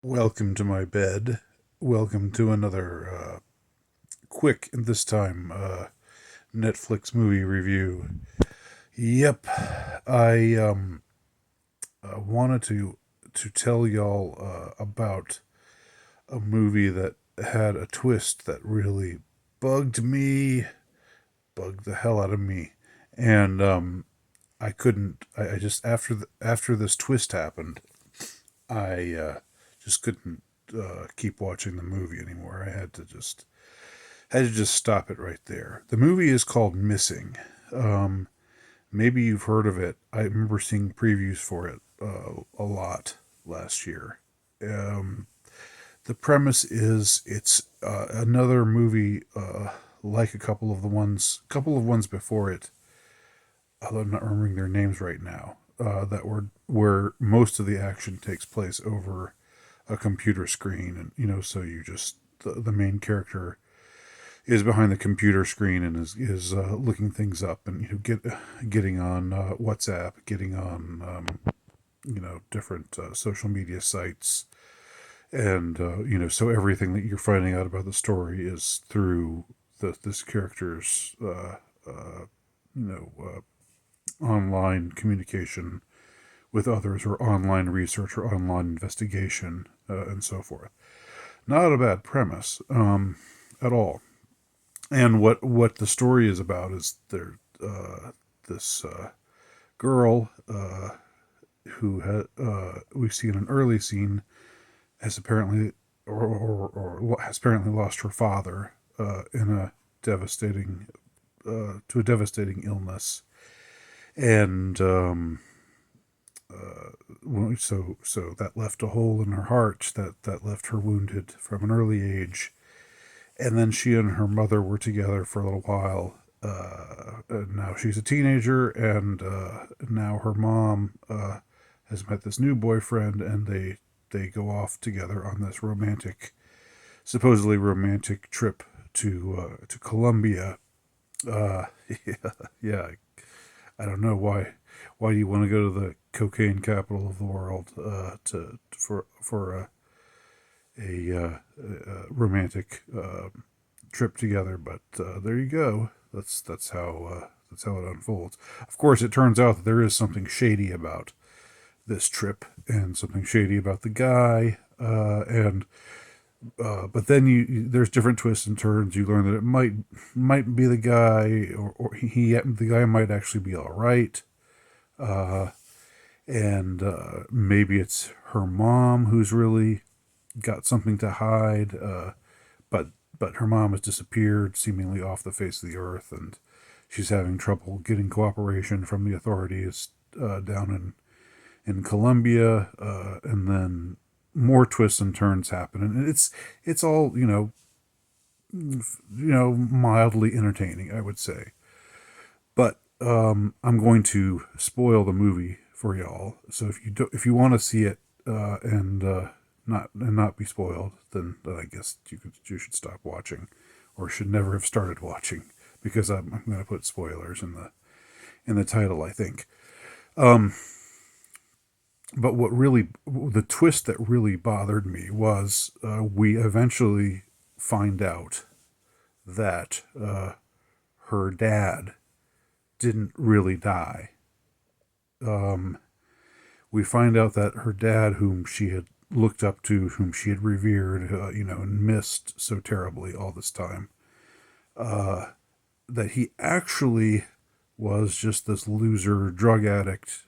Welcome to my bed. Welcome to another quick, this time, Netflix movie review. Yep, I wanted to tell y'all about a movie that had a twist that really bugged me, bugged the hell out of me, and I couldn't. I just after this twist happened, I just couldn't keep watching the movie anymore. I had to just stop it right there. The movie is called Missing. Um, Maybe you've heard of it. I remember seeing previews for it a lot last year. Um, the premise is it's another movie like a couple of ones before it. Although I'm not remembering their names right now. That were where most of the action takes place over a computer screen, and so you just the main character is behind the computer screen and is looking things up, and getting on WhatsApp, getting on different social media sites, and so everything that you're finding out about the story is through this character's you know online communication with others, or online research, or online investigation, and so forth. Not a bad premise at all. And what the story is about is this girl we see in an early scene has apparently or has apparently lost her father in a devastating to a devastating illness, and so that left a hole in her heart that left her wounded from an early age. And then she and her mother were together for a little while. And now she's a teenager, and now her mom has met this new boyfriend, and they go off together on this supposedly romantic trip to Colombia. Uh, yeah, yeah. I don't know why. Why do you want to go to the cocaine capital of the world to for a romantic trip together? But there you go. That's how it unfolds. Of course, it turns out that there is something shady about this trip, and something shady about the guy. And But then there's different twists and turns. You learn that it might be the guy, or the guy might actually be all right. Uh, and Maybe it's her mom who's really got something to hide. But her mom has disappeared, seemingly off the face of the earth, and she's having trouble getting cooperation from the authorities down in Colombia. And then more twists and turns happen, and it's all mildly entertaining, I would say. But I'm going to spoil the movie for y'all. So if you want to see it and not be spoiled, then I guess you should stop watching, or should never have started watching, because I'm going to put spoilers in the title, I think. Um, but the twist that really bothered me was we eventually find out that her dad didn't really die. Um, we find out that her dad, whom she had looked up to, whom she had revered, and missed so terribly all this time, uh, that he actually was just this loser drug addict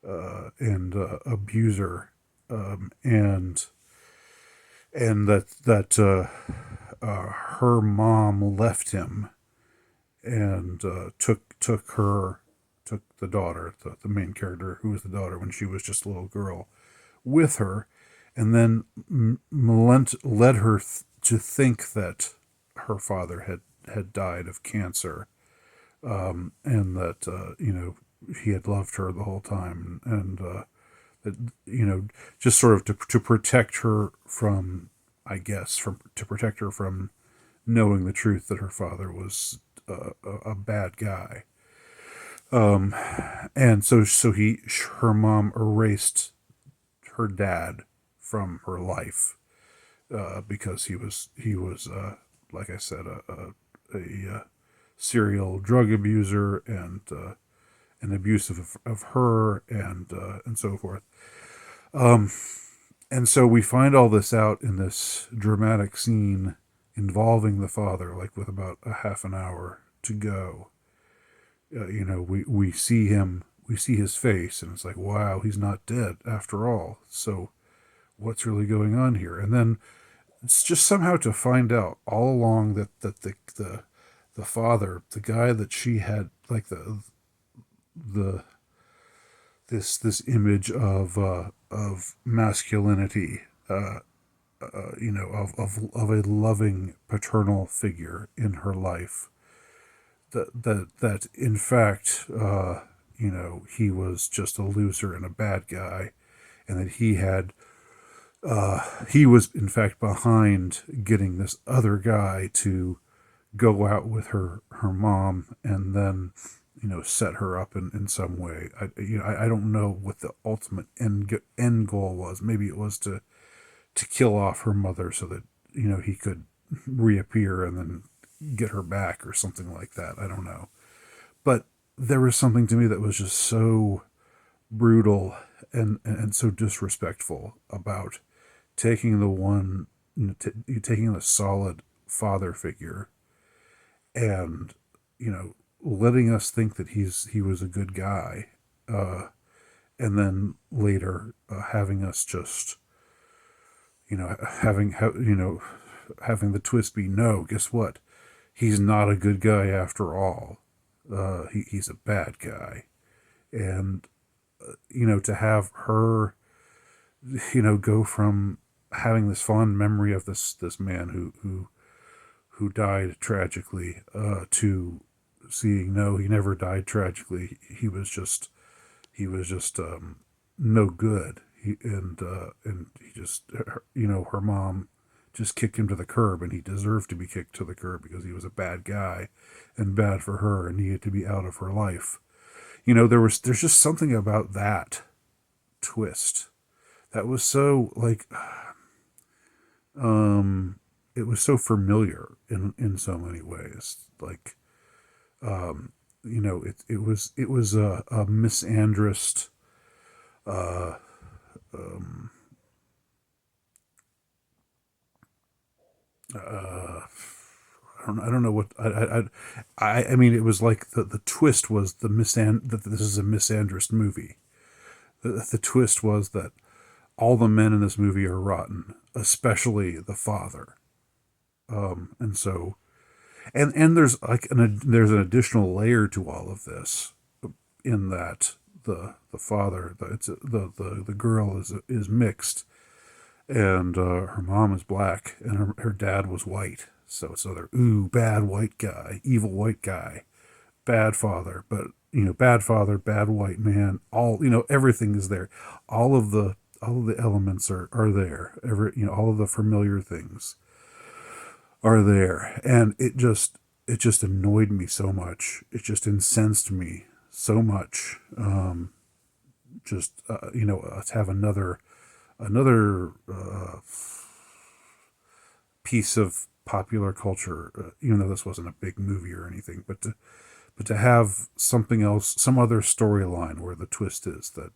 and abuser, and that her mom left him, and took the daughter, the main character, who was the daughter when she was just a little girl, with her, and then led her to think that her father had died of cancer, and that he had loved her the whole time, and that just sort of to protect her from, I guess, to protect her from knowing the truth that her father was a bad guy. Um, and her mom erased her dad from her life, because he was like I said, a serial drug abuser, and abusive of her, and so forth. Um, and so we find all this out in this dramatic scene involving the father, like with about a half an hour to go. We see him, we see his face, and it's like, wow, he's not dead after all. So what's really going on here? And then it's just somehow to find out all along that the father, the guy that she had, like the this image of masculinity, of a loving paternal figure in her life, that in fact, he was just a loser and a bad guy, and that he was in fact behind getting this other guy to go out with her mom, and then set her up in some way. I don't know what the ultimate end goal was. Maybe it was to kill off her mother so that he could reappear and then get her back or something like that. I don't know. But there was something to me that was just so brutal and so disrespectful about taking the one, taking a solid father figure, and letting us think that he was a good guy, and then later, having us just having the twist be, no, guess what, he's not a good guy after all. He's a bad guy. And to have her go from having this fond memory of this man who died tragically, to seeing, no, he never died tragically. He was just no good. And he just, her mom just kicked him to the curb, and he deserved to be kicked to the curb because he was a bad guy and bad for her and needed to be out of her life. There's just something about that twist that was so, like, it was so familiar in so many ways. Like, it was a misandrist, uh, um, uh, I don't know what I mean. It was like the twist was that this is a misandrist movie. The twist was that all the men in this movie are rotten, especially the father. And so, and there's like there's an additional layer to all of this, in that the father, the girl is mixed, and her mom is black, and her dad was white. So it's another, ooh, bad white guy, evil white guy, bad father. But bad father, bad white man, all, everything is there. All of the elements are there. All of the familiar things are there, and it just annoyed me so much. It just incensed me so much. To have another piece of popular culture, even though this wasn't a big movie or anything, but to have something else, some other storyline where the twist is that,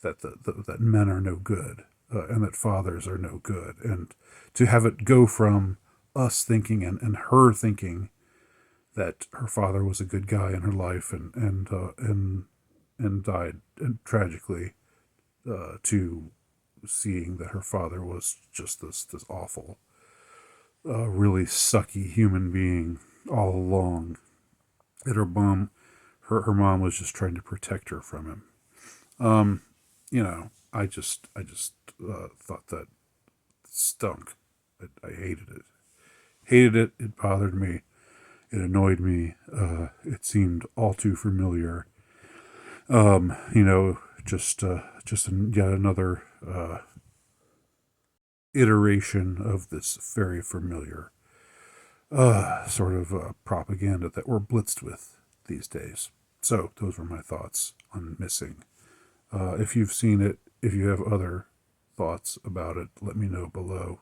that men are no good, and that fathers are no good, and to have it go from us thinking, and her thinking that her father was a good guy in her life, and died tragically, to seeing that her father was just this awful, really sucky human being all along. That her mom was just trying to protect her from him. I just thought that stunk. I hated it. Hated it. It bothered me. It annoyed me. It seemed all too familiar. Just yet another iteration of this very familiar sort of propaganda that we're blitzed with these days. So those were my thoughts on Missing. If you've seen it, if you have other thoughts about it, let me know below.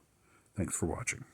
Thanks for watching.